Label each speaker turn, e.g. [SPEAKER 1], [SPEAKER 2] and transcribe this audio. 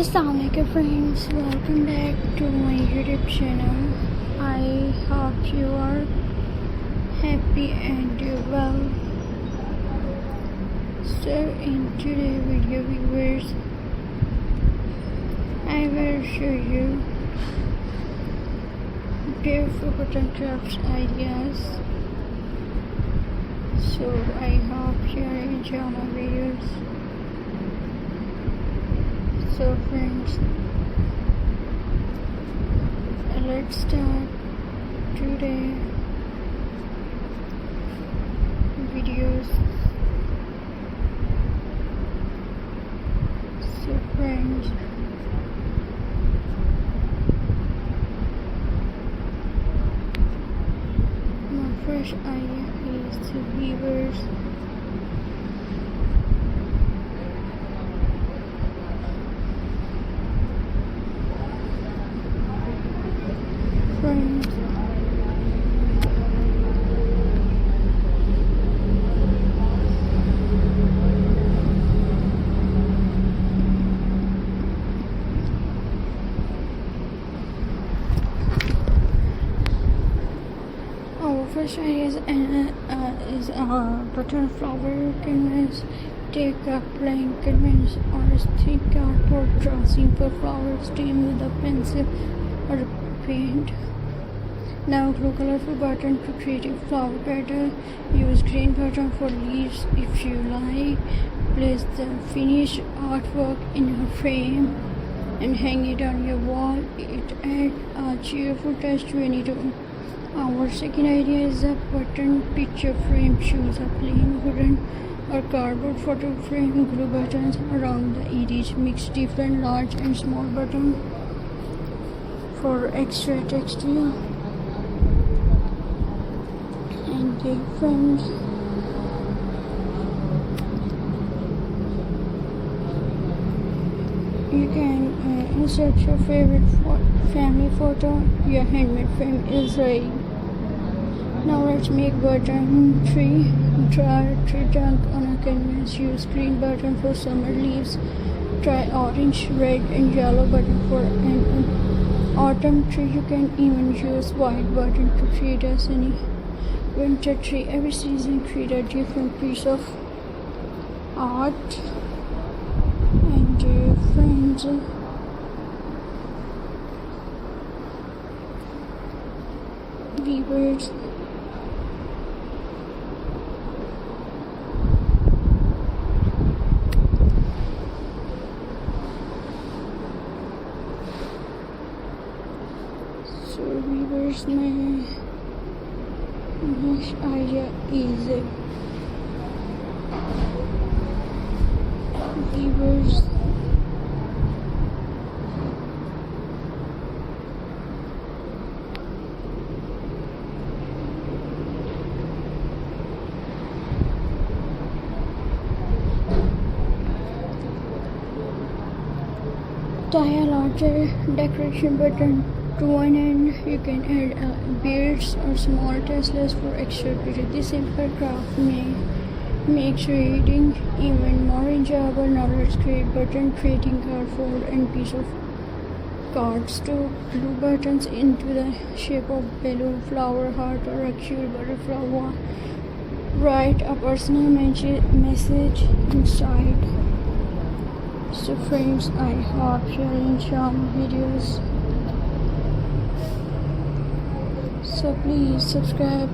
[SPEAKER 1] Assalamualaikum friends, welcome back to my YouTube channel. I hope you are happy and do well. So in today's video viewers, I will show you beautiful button crafts ideas. So I hope you enjoy my videos. So friends, let's start today videos. So friends, my first idea is to viewers. Friends, our first idea is a button flower canvas. Take a blank canvas or a stick cardboard, draw simple flower stem with a pencil or a paint. Now glue colorful button to create a flower pattern. Use green button for leaves if you like. Place the finished artwork in a frame and hang it on your wall. It adds a cheerful touch to any room. Our second idea is a button picture frame. Choose a plain wooden or cardboard photo frame. Glue buttons around the edges. Mix different large and small buttons for extra texture. And friends, you can insert your favorite family photo. Your handmade frame is ready. Now let's make button tree. Draw a tree trunk on a canvas. Use green button for summer leaves. Try orange, red and yellow button for an autumn tree. You can even use white button to create a sunny winter tree. Every season create a different piece of art. And friends, viewers, my next idea is viewers, tie a larger decoration button to one end. You can add beads or small tassels for extra beauty. This simple craft may make reading even more enjoyable. Now let's create button, creating cardboard and piece of cards to glue buttons into the shape of balloon, flower, heart or a cute butterfly. Write a personal message inside. So friends, I hope you enjoy my videos. So please subscribe.